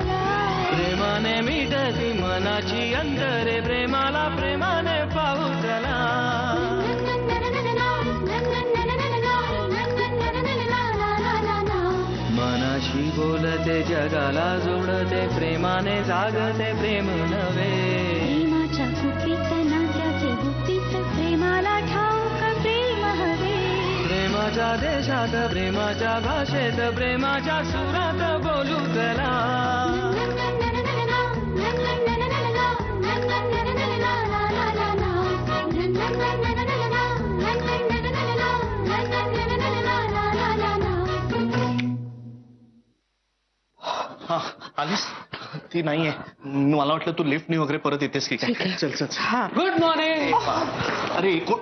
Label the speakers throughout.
Speaker 1: प्रेमाने मिटती मनाची अंतरे प्रेमाला प्रेमाने पाहू चला. मनाशी बोलते जगाला जोडते प्रेमाने जागते प्रेम नवे.
Speaker 2: प्रेमाच्या गुपित नात्याचे गुपित प्रेमाला ठाऊक प्रेम हवे.
Speaker 1: प्रेमाच्या देशात प्रेमाच्या भाषेत प्रेमाच्या सुरात बोलू चला.
Speaker 3: हा आलीस ती नाहीये. मला वाटलं तू लिफ्टनी वगैरे परत येतेस की काय. चल चल चल.
Speaker 1: Good morning.
Speaker 3: अरे कोण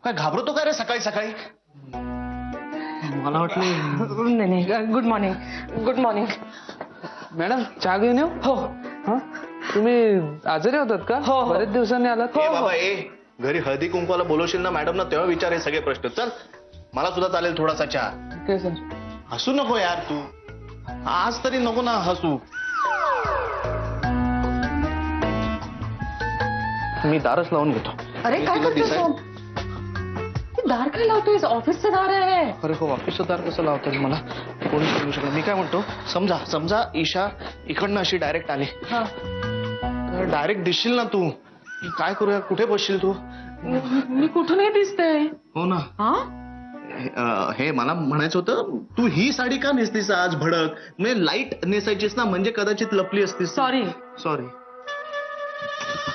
Speaker 3: काय घाबरतो काय रे सकाळी सकाळी. मला वाटलं
Speaker 4: नाही good morning good morning.
Speaker 5: Madam चहा घेऊन येऊ.
Speaker 4: हो
Speaker 5: तुम्ही आजारी होतात का?
Speaker 4: हो.
Speaker 5: बरेच दिवसांनी आलात.
Speaker 3: ए बाबा ए घरी हळदी कुंकवाला बोलवशील ना मॅडम ना तेव्हा विचार हे सगळे प्रश्न. चल मला सुद्धा चालेल थोडासा चहा.
Speaker 5: ठीक आहे सर.
Speaker 3: हसू नको यार तू. आज तरी नको ना हसू. मी दारच लावून घेतो.
Speaker 4: अरे काय
Speaker 3: तुला
Speaker 4: करतोस
Speaker 3: दिसाय-
Speaker 4: ओम? हे दार काय लावतोयस? ऑफिसचं दार आहे.
Speaker 3: अरे हो ऑफिसचं दार कसं लावतात मला कोणी सांगू शकत. मी काय म्हणतो समजा समजा ईशा इकडनं अशी डायरेक्ट आली
Speaker 4: हा.
Speaker 3: डायरेक्ट दिसशील ना तू. काय करूया कुठे बसशील तू.
Speaker 4: मी कुठूनही दिसते.
Speaker 3: हो ना.
Speaker 4: हा
Speaker 3: हे मला म्हणायचं होतं तू ही साडी का नेसतीस आज भडक. म्हणजे लाईट नेसायचीस ना म्हणजे कदाचित लपली असतीस.
Speaker 4: सॉरी.
Speaker 3: सॉरी.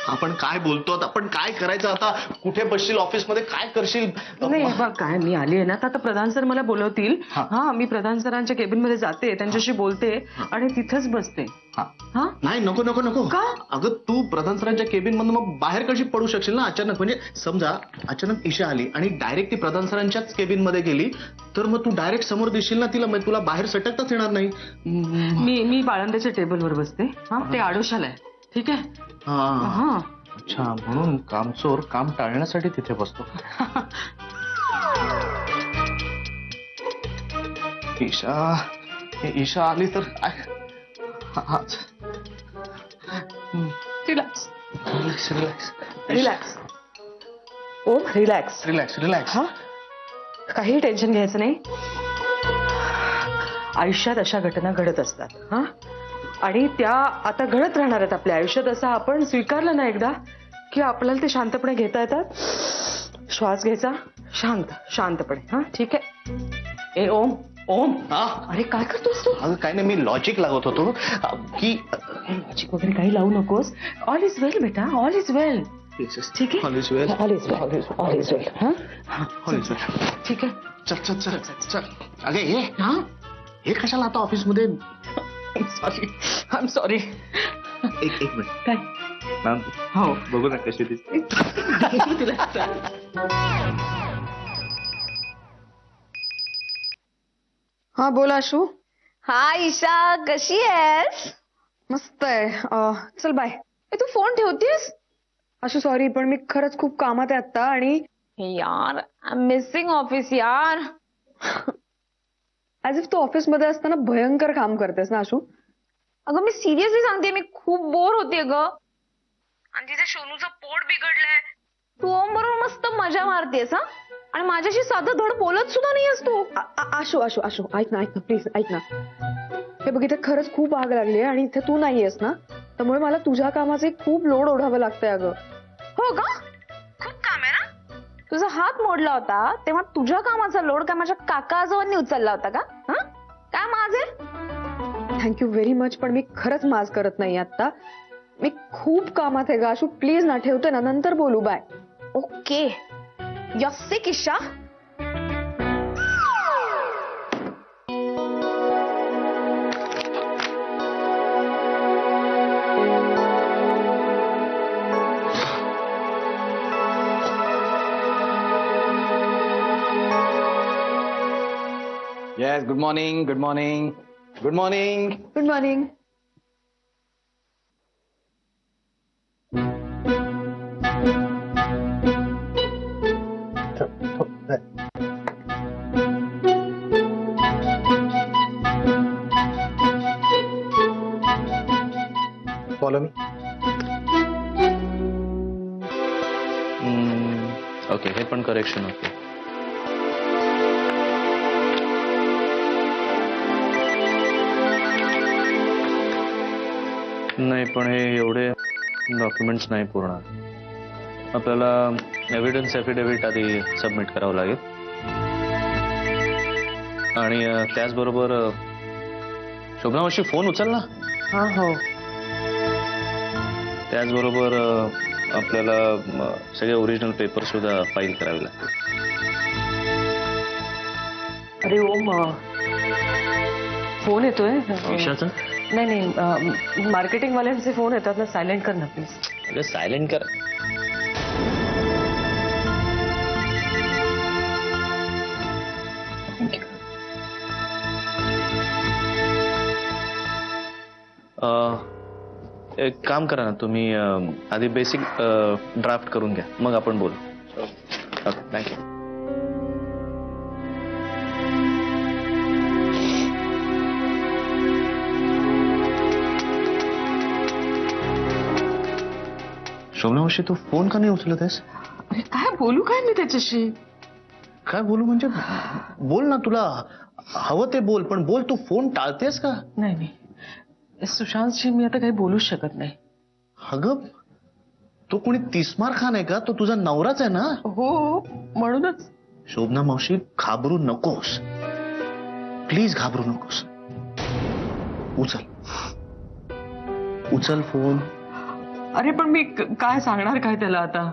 Speaker 3: आपण काय बोलतो आपण काय करायचं आता. कुठे बसशील ऑफिसमध्ये काय करशील.
Speaker 4: नाही बघ काय मी आली आहे ना तर आता प्रधान सर मला बोलवतील.
Speaker 3: हा.
Speaker 4: हा मी प्रधान सरांच्या केबिन मध्ये जाते त्यांच्याशी बोलते आणि तिथेच बसते.
Speaker 3: हा.
Speaker 4: हा
Speaker 3: नाही नको नको नको.
Speaker 4: का?
Speaker 3: अगं तू प्रधान सरांच्या केबिन मधून मग बाहेर कशी पडू शकशील ना अचानक. म्हणजे समजा अचानक ईशा आली आणि डायरेक्ट ती प्रधान सरांच्याच केबिन मध्ये गेली तर मग तू डायरेक्ट समोर दिसशील ना तिला. मग तुला बाहेर सटकताच येणार नाही.
Speaker 4: मी बाळंद्याच्या टेबलवर बसते. हा ते आडोशाला आहे. ठीक आहे.
Speaker 3: हा
Speaker 4: हा
Speaker 3: अच्छा म्हणून कामचोर काम टाळण्यासाठी तिथे बसतो. ईशा आली तर
Speaker 4: रिलॅक्स
Speaker 3: रिलॅक्स रिलॅक्स
Speaker 4: रिलॅक्स ओम रिलॅक्स.
Speaker 3: Relax relax.
Speaker 4: हा काही टेन्शन घ्यायचं नाही. आयुष्यात अशा घटना घडत असतात. हा आणि त्या आता घडत राहणार आहेत आपल्या आयुष्यात. असं आपण स्वीकारलं ना एकदा की आपल्याला ते शांतपणे घेता येतात. श्वास घ्यायचा शांतपणे. हा ठीक आहे. ए ओम ओम
Speaker 3: हा
Speaker 4: अरे काय करतोस तू?
Speaker 3: अगं काय नाही मी लॉजिक लागत होतो की
Speaker 4: लॉजिक वगैरे काही लावू नकोस. ऑल इज वेल बेटा ऑल इज वेल. ठीक आहे
Speaker 3: All is well.
Speaker 4: All is well all is well. हा
Speaker 3: All is well.
Speaker 4: ठीक आहे.
Speaker 3: चल चल चल चल. अगे हे
Speaker 4: हा
Speaker 3: हे कशाला आता ऑफिसमध्ये.
Speaker 4: Sorry I am sorry.
Speaker 3: एक मिनिट
Speaker 4: काय
Speaker 3: मॅम
Speaker 4: हो
Speaker 3: बघू ना कशी दिसते.
Speaker 6: हा बोल आशू.
Speaker 2: हाय ईशा कशी आहेस?
Speaker 6: मस्त आहे. चल बाय.
Speaker 2: तू फोन ठेवतीस?
Speaker 6: आशू सॉरी पण मी खरंच खूप कामात आहे आता. आणि
Speaker 2: यार आय एम मिसिंग ऑफिस यार.
Speaker 6: ऍज इफ तू ऑफिस मध्ये असताना भयंकर काम करतेस ना आशू.
Speaker 2: अगं मी सिरियसली सांगते मी खूप बोर होते ग. आणि तिथे सोनूचं पोट बिघडलंय. तू ओम बरोबर मस्त मजा मारतेस. हा आणि माझ्याशी साधं धड बोलत सुद्धा नाहीयेस तू.
Speaker 6: आशू आशू आशू ऐक ना प्लीज ऐक ना. हे बघ इथे खरंच खूप आग लागली आहे आणि इथे तू नाहीयेस ना त्यामुळे मला तुझ्या कामाचे खूप लोड ओढावं लागतंय अगं.
Speaker 2: हो का? खूप काम आहे ना. तुझा हात मोडला होता तेव्हा तुझ्या कामाचा लोड काय माझ्या काका आजोबांनी उचलला होता का? हा काय माझे?
Speaker 6: थँक्यू व्हेरी मच पण मी खरंच माज करत नाही आता. मी खूप कामात आहे ग आशू. प्लीज ना ठेवते ना नंतर बोलू. Bye.
Speaker 2: Okay you are sick Isha.
Speaker 7: Yes good morning good morning good morning.
Speaker 6: Good morning.
Speaker 3: Follow me.
Speaker 1: Okay हे पण करेक्शन होते. नाही पण हे एवढे डॉक्युमेंट्स नाही पूर्ण. आपल्याला एव्हिडन्स एफिडेव्हिट आधी सबमिट करावं लागेल आणि त्याचबरोबर शोभनावशी फोन उचल ना.
Speaker 4: हा हो.
Speaker 1: त्याचबरोबर आपल्याला सगळे ओरिजिनल पेपर सुद्धा फाईल करावे लागतील.
Speaker 4: अरे ओम फोन येतोय.
Speaker 1: कशाचा?
Speaker 4: नाही नाही मार्केटिंग वाल्यांचे फोन येतात ना, सायलेंट कर ना प्लीज.
Speaker 1: अरे सायलेंट कर. एक काम करा ना तुम्ही आधी बेसिक ड्राफ्ट करून घ्या मग आपण बोलू. Okay thank you. शोभनावशी तू फोन का नाही उचलत आहेस?
Speaker 4: अरे काय बोलू काय मी त्याच्याशी?
Speaker 3: काय बोलू म्हणजे बोल ना, तुला हवं ते बोल, पण बोल. तू फोन टाळतेस का?
Speaker 4: नाही नाही सुशांतशी मी आता काही बोलूच शकत नाही.
Speaker 3: अगं तो कोणी तिस्मार खान आहे का? तो तुझा नवराच आहे ना.
Speaker 4: हो म्हणूनच.
Speaker 3: शोभना मावशी घाबरू नकोस, प्लीज घाबरू नकोस. उचल उचल फोन.
Speaker 4: अरे पण मी काय सांगणार काय त्याला आता?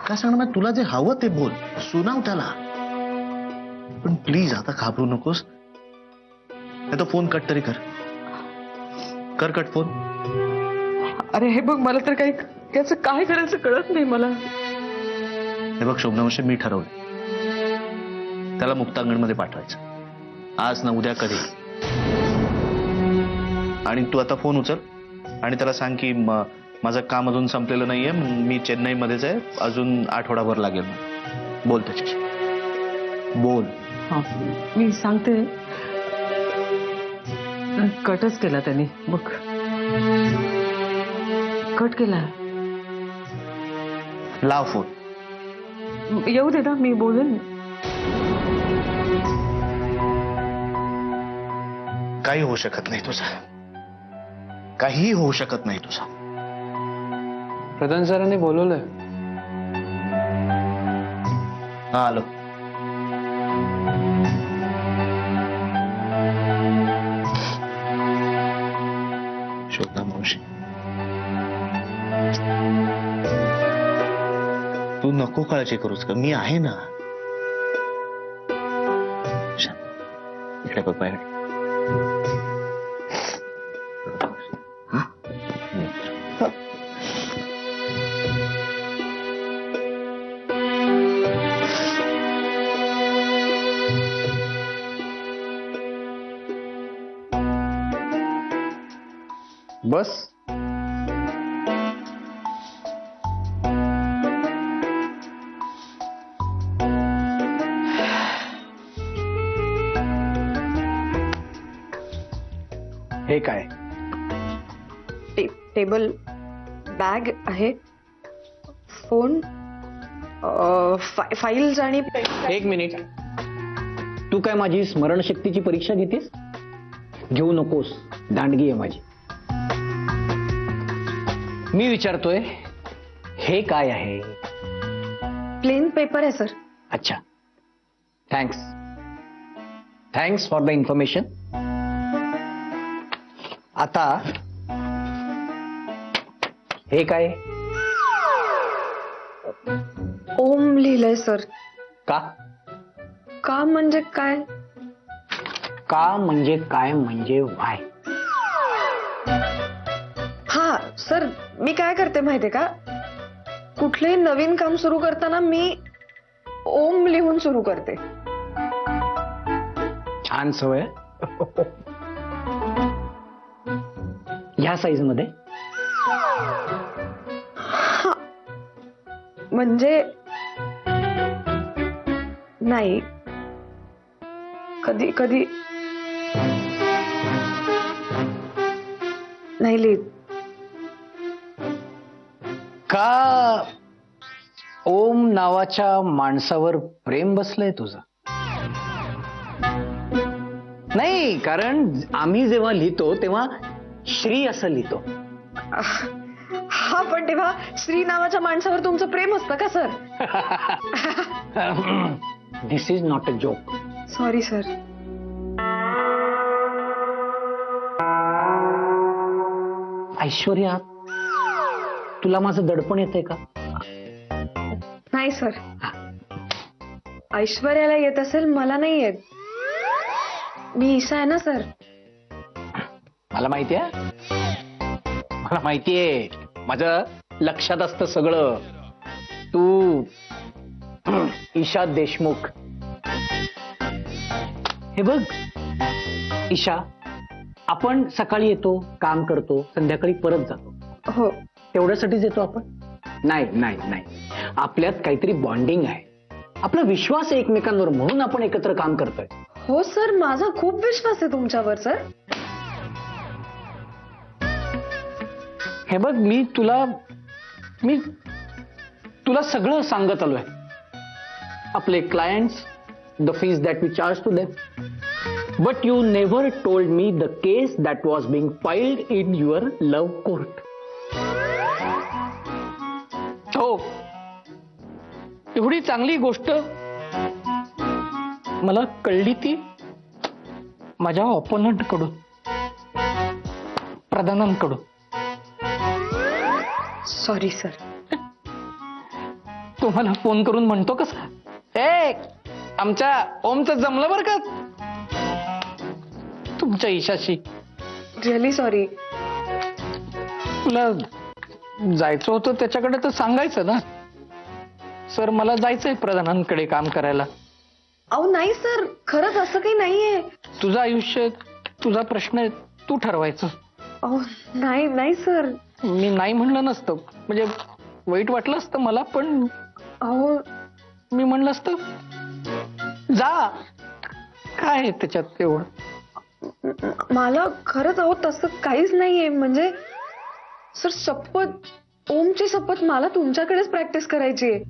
Speaker 3: काय सांगणार? तुला जे हवं ते बोल, सुनाव त्याला, पण प्लीज आता घाबरू नकोस. नाही तर फोन कट तरी कर. कर कट फोन.
Speaker 4: अरे हे बघ मला तर काही त्याचं काय करायचं कळत नाही मला.
Speaker 3: हे बघ शोभनावशी, मी ठरवलं त्याला मुक्तांगणमध्ये पाठवायचं आज ना उद्या कधी. आणि तू आता फोन उचल आणि त्याला सांग की माझं काम अजून संपलेलं नाहीये, मी चेन्नईमध्येच आहे, अजून आठवडाभर लागेल. बोल त्याच्याशी, बोल.
Speaker 4: हा मी सांगते. कटच केला त्यांनी बघ. कट केला.
Speaker 3: लाव फोन.
Speaker 4: येऊ दे ना, मी बोलेन.
Speaker 3: काही होऊ शकत नाही तुझं, काहीही होऊ शकत नाही तुझं.
Speaker 5: प्रधान सरांनी बोलवलंय.
Speaker 3: हा आलो. शोभना मावशी, तू नको काळजी करूस का, मी आहे ना. इकडे बघ बाहेर.
Speaker 7: बस हे काय?
Speaker 6: टेबल, बॅग आहे, फोन, फाईल्स आणि
Speaker 7: एक मिनिट. तू काय माझी स्मरणशक्तीची परीक्षा घेतेस? घेऊ नकोस, दांडगी आहे माझी. मी विचारतोय हे काय आहे?
Speaker 6: प्लेन पेपर आहे सर.
Speaker 7: अच्छा, thanks. Thanks for the information. आता हे काय?
Speaker 6: ओम लिहिलंय सर.
Speaker 7: का?
Speaker 6: का म्हणजे काय?
Speaker 7: का म्हणजे काय म्हणजे व्हाय?
Speaker 6: हा सर, मी काय करते माहितीये का, कुठलंही नवीन काम सुरू करताना मी ओम लिहून सुरू करते.
Speaker 7: छान सवय. ह्या साईज मध्ये
Speaker 6: म्हणजे नाही, कधी कधी नाही लिहित.
Speaker 7: का ओम नावाच्या माणसावर प्रेम बसलंय तुझं? नाही, कारण आम्ही जेव्हा लिहितो तेव्हा श्री असं लिहितो.
Speaker 6: हा, पण तेव्हा श्री नावाच्या माणसावर तुमचं प्रेम असतं का sir?
Speaker 7: This is not a joke.
Speaker 6: Sorry sir.
Speaker 7: Aishwarya, तुला माझं दडपण येतंय का?
Speaker 6: नाही सर, ऐश्वर्याला येत असेल, मला नाही येत. मी ईशा आहे ना सर.
Speaker 7: मला माहितीये, मला माहितीये, माझं लक्षात असतं सगळं. तू ईशा देशमुख. हे बघ ईशा, आपण सकाळी येतो, काम करतो, संध्याकाळी परत जातो.
Speaker 6: हो.
Speaker 7: तेवढ्यासाठीच येतो आपण? नाही नाही नाही, आपल्यात काहीतरी बॉन्डिंग आहे, आपला विश्वास आहे एकमेकांवर, म्हणून आपण एकत्र काम करतोय.
Speaker 6: हो सर, माझा खूप विश्वास आहे तुमच्यावर सर.
Speaker 7: हे बघ, मी तुला सगळं सांगत आलोय. आपले clients, the fees that we charge to them, but you never told me the case that was being filed in your love court. हो, एवढी चांगली गोष्ट मला कळली ती माझ्या ऑपोनंट कडून, प्रधानांकडून.
Speaker 6: Sorry sir.
Speaker 7: तुम्हाला फोन करून म्हणतो कसा, ए आमच्या ओमचं जमलं बरं का तुमच्या ईशाशी.
Speaker 6: Really sorry.
Speaker 7: तुला जायचं होतं त्याच्याकडे तर सांगायचं ना, सर मला जायचंय प्रधानांकडे काम करायला.
Speaker 6: अहो नाही सर, खरंच असं काही नाहीये.
Speaker 7: तुझं आयुष्य, तुझा प्रश्न आहे, तू ठरवायचं.
Speaker 6: अहो नाही नाही सर.
Speaker 7: मी नाही म्हणलं नसतं, म्हणजे वाईट वाटलं असतं मला, पण
Speaker 6: अहो
Speaker 7: मी म्हणलं असतं जा, काय आहे त्याच्यात एवढं.
Speaker 6: मला खरंच अहो तसं काहीच नाहीये. म्हणजे सर, शपथ, ओमची शपथ, मला तुमच्याकडेच प्रॅक्टिस करायची आहे.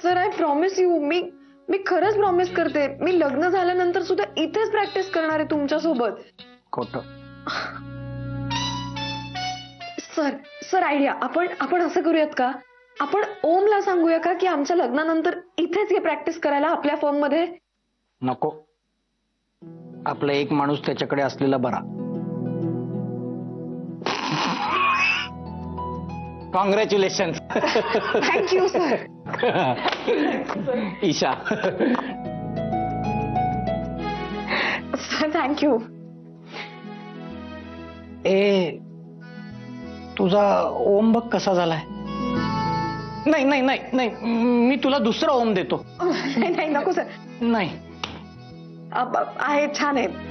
Speaker 6: सर, आय प्रॉमिस यू, मी खरंच प्रॉमिस करते, मी लग्न झाल्यानंतर सुद्धा इथेच प्रॅक्टिस करणार आहे तुमच्यासोबत.
Speaker 7: खोटं.
Speaker 6: सर आयडिया, आपण असं करूयात का, आपण ओमला सांगूया का की आमच्या लग्नानंतर इथेच ये प्रॅक्टिस करायला आपल्या फर्म मध्ये.
Speaker 7: नको, आपला एक माणूस त्याच्याकडे असलेला बरा. Congratulation.
Speaker 6: Thank you sir.
Speaker 7: Isha.
Speaker 6: Sir thank you.
Speaker 7: ए तुझा ओम बघ कसा झालाय. नाही नाही नाही नाही, मी तुला दुसरा ओम देतो.
Speaker 6: नाही नाही, नको सर.
Speaker 7: नाही,
Speaker 6: आहे, छान आहे.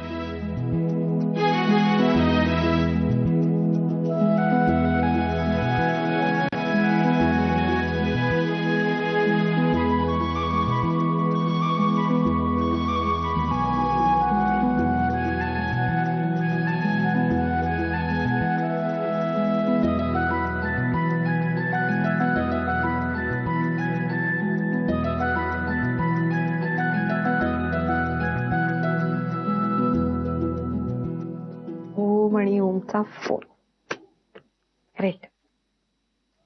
Speaker 6: आणि ओमचा फोन. राईट.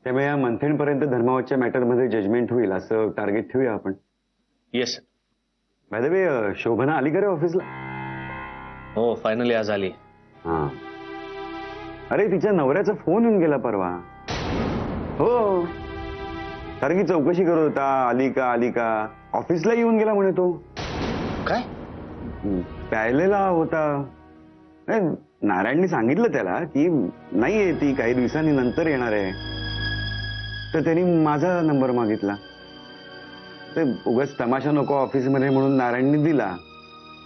Speaker 8: त्यामुळे या मंथेंड पर्यंत धर्मावरच्या मॅटर मध्ये जजमेंट होईल असं टार्गेट ठेवूया आपण.
Speaker 1: येस.
Speaker 8: बाय द वे, शोभना आली का रे ऑफिसला?
Speaker 1: हो, फायनली आज आली.
Speaker 8: हा. अरे तिच्या नवऱ्याचा फोन येऊन गेला परवा. हो, कारण की चौकशी करत होता, आली का ऑफिसला येऊन गेला म्हणे तो.
Speaker 1: काय?
Speaker 8: प्यायलेला होता. नारायणनी सांगितलं त्याला की नाहीये ती, काही दिवसांनी नंतर येणार आहे. तर त्यांनी माझा नंबर मागितला. ते उगाच तमाशा नको ऑफिसमध्ये म्हणून नारायणनी दिला.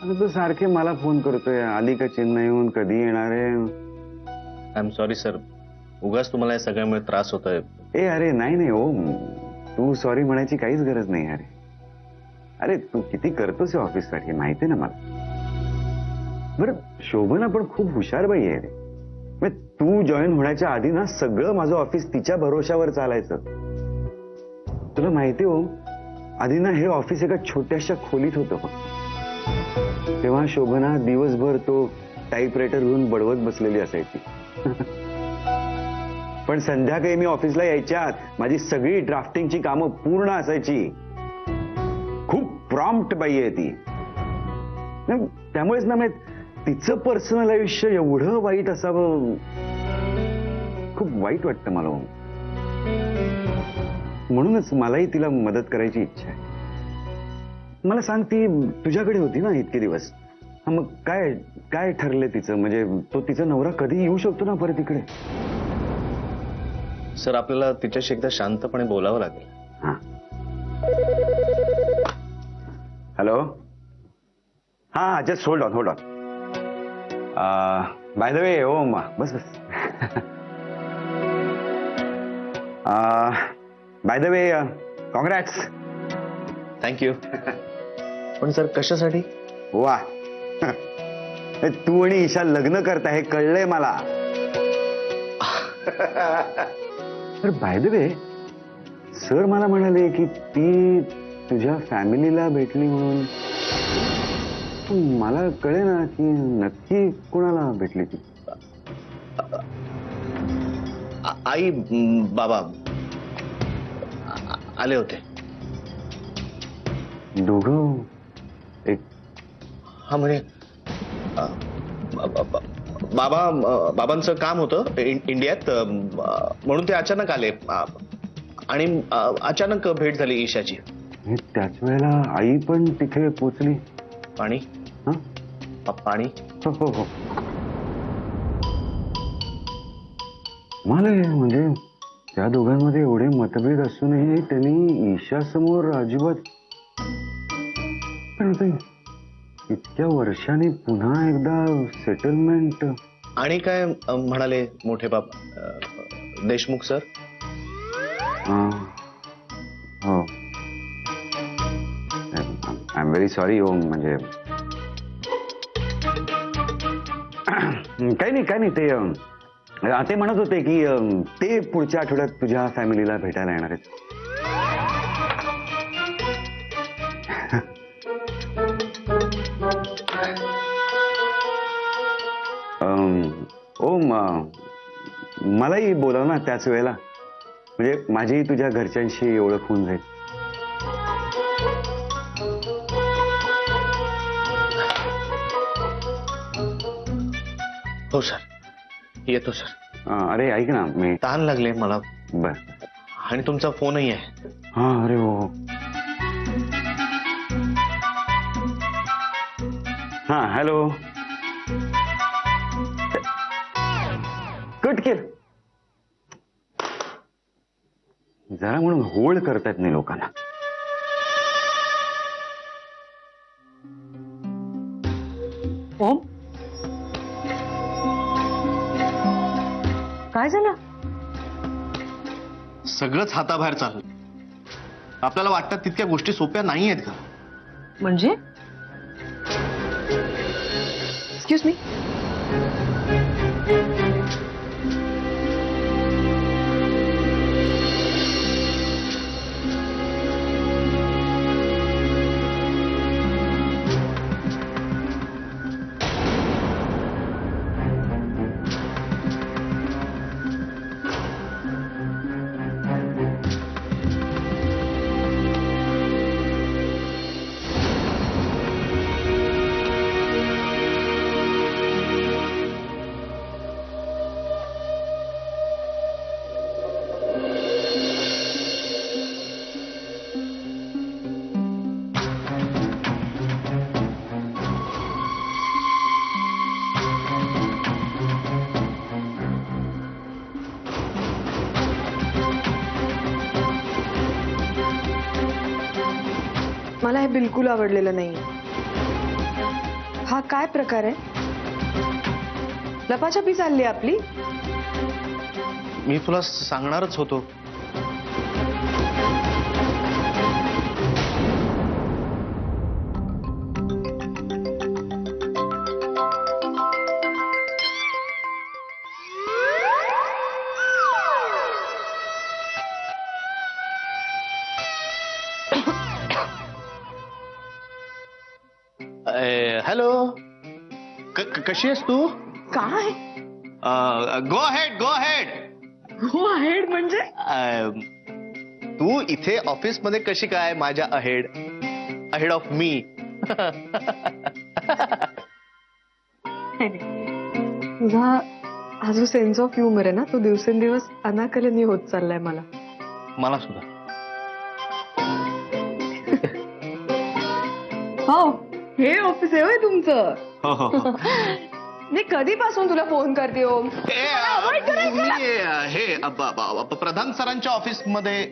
Speaker 8: अरे तो सारखे मला फोन करतोय, आली का चेन्नईहून, कधी येणार आहे?
Speaker 1: आय एम सॉरी सर, उगाच तुम्हाला या सगळ्यामुळे त्रास होतोय.
Speaker 8: ए अरे नाही नाही ओम, तू सॉरी म्हणायची काहीच गरज नाही. अरे अरे तू किती करतोस ऑफिससाठी माहिती ना मला. बरं शोभना पण खूप हुशार बाई आहे रे. म्हणजे तू जॉईन होण्याच्या आधी ना सगळं माझं ऑफिस तिच्या भरोशावर चालायचं. तुला माहिती हो, आधी ना हे ऑफिस एका छोट्याशा खोलीत होतं. तेव्हा शोभना दिवसभर तो टाईपरायटर घेऊन बडवत बसलेली असायची. पण संध्याकाळी मी ऑफिसला यायच्या आत माझी सगळी ड्राफ्टिंगची कामं पूर्ण असायची. खूप प्रॉम्प्ट बाई आहे ती. त्यामुळेच ना मी तिचं पर्सनल आयुष्य एवढं वाईट असावं, खूप वाईट वाटतं मला. म्हणूनच मलाही तिला मदत करायची इच्छा आहे. मला सांग, ती तुझ्याकडे होती ना इतके दिवस, मग काय काय ठरले तिचं? म्हणजे तो तिचा नवरा कधी येऊ शकतो ना परत इकडे?
Speaker 1: सर आपल्याला तिच्याशी एकदा शांतपणे बोलावं लागेल.
Speaker 8: हा. हॅलो, हा just hold on. By the way Om, बस by the way congrats.
Speaker 1: Thank you. पण सर कशासाठी?
Speaker 8: वा, तू आणि ईशा लग्न करता हे कळलंय मला. तर बाय द वे सर मला म्हणाले की ती तुझ्या फॅमिलीला भेटली म्हणून. मला कळे ना की नक्की कोणाला भेटली ती.
Speaker 1: आई बाबा आले होते.
Speaker 8: दोघं एक?
Speaker 1: हा म्हणजे बाबांचं काम होतं इंडियात, म्हणून ते अचानक आले आणि अचानक भेट झाली ईशाची.
Speaker 8: त्याच वेळेला आई पण तिथे पोचली.
Speaker 1: पाणी पाणी
Speaker 8: हो हो. मला म्हणजे त्या दोघांमध्ये एवढे मतभेद असूनही त्यांनी ईशा समोर अजिबात. पण इतक्या वर्षांनी पुन्हा एकदा सेटलमेंट. आणि
Speaker 1: काय म्हणाले मोठे बाप देशमुख सर?
Speaker 8: हो, आय एम व्हेरी सॉरी ओम. म्हणजे काही नाही ते म्हणत होते की ते पुढच्या आठवड्यात तुझ्या फॅमिलीला भेटायला येणार आहेत. ओम मलाही बोलाव ना त्याच वेळेला, म्हणजे माझी तुझ्या घरच्यांशी ओळख होऊन जाईल.
Speaker 1: हो सर, येतो सर.
Speaker 8: अरे ऐक ना, मी
Speaker 1: ताण लागले मला.
Speaker 8: बर.
Speaker 1: आणि तुमचा फोनही आहे.
Speaker 8: हा अरे हो. हा हॅलो. कट केलं जरा म्हणून होल्ड करतायत नाही लोकांना.
Speaker 4: ओम, काय झालं?
Speaker 3: सगळंच हाताबाहेर चाललं. आपल्याला वाटतात तितक्या गोष्टी सोप्या नाही आहेत का?
Speaker 4: म्हणजे? Excuse me.
Speaker 6: मला हे बिलकुल आवडलेलं नाही. हा काय प्रकार आहे? लपाछपी चालली आपली?
Speaker 1: मी तुला सांगणारच होतो. हॅलो, कशी आहेस तू?
Speaker 6: काय
Speaker 1: गो हेड गो हेड.
Speaker 6: हो अहेड म्हणजे?
Speaker 1: तू इथे ऑफिस मध्ये कशी काय माझ्या अहेड अहेड ऑफ मी?
Speaker 6: तुझा हा जो सेन्स ऑफ ह्युमर आहे ना, तो दिवसेंदिवस अनाकलनीय होत चाललाय मला.
Speaker 1: मला सुद्धा.
Speaker 6: हो, हे ऑफिस आहे होय तुमचं?
Speaker 1: हो हो.
Speaker 6: मी कधीपासून तुला फोन करते ओम.
Speaker 1: हे प्रधान सरांच्या ऑफिस मध्ये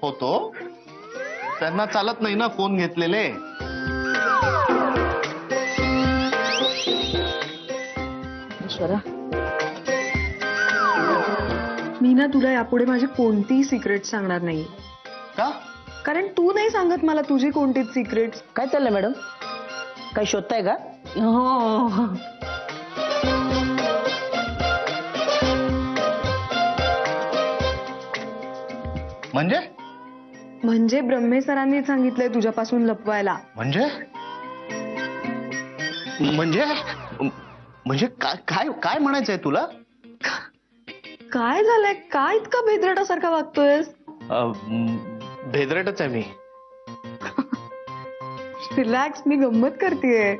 Speaker 1: होतो. त्यांना चालत नाही ना फोन घेतलेले.
Speaker 6: ईश्वरा, मी ना तुला यापुढे माझी कोणतीही सिक्रेट सांगणार नाही,
Speaker 1: का?
Speaker 6: कारण तू नाही सांगत मला तुझी कोणतीच सिक्रेट.
Speaker 7: काय चाललंय मॅडम? काय शोधताय का?
Speaker 6: हो, म्हणजे ब्रह्मे सरांनी सांगितलंय तुझ्यापासून लपवायला.
Speaker 1: म्हणजे म्हणजे म्हणजे काय काय म्हणायचंय तुला?
Speaker 6: काय झालंय? काय इतका भेदरटासारखा वागतोयस?
Speaker 1: भेदरटच आहे मी.
Speaker 6: रिलॅक्स, मी गंमत करतेय.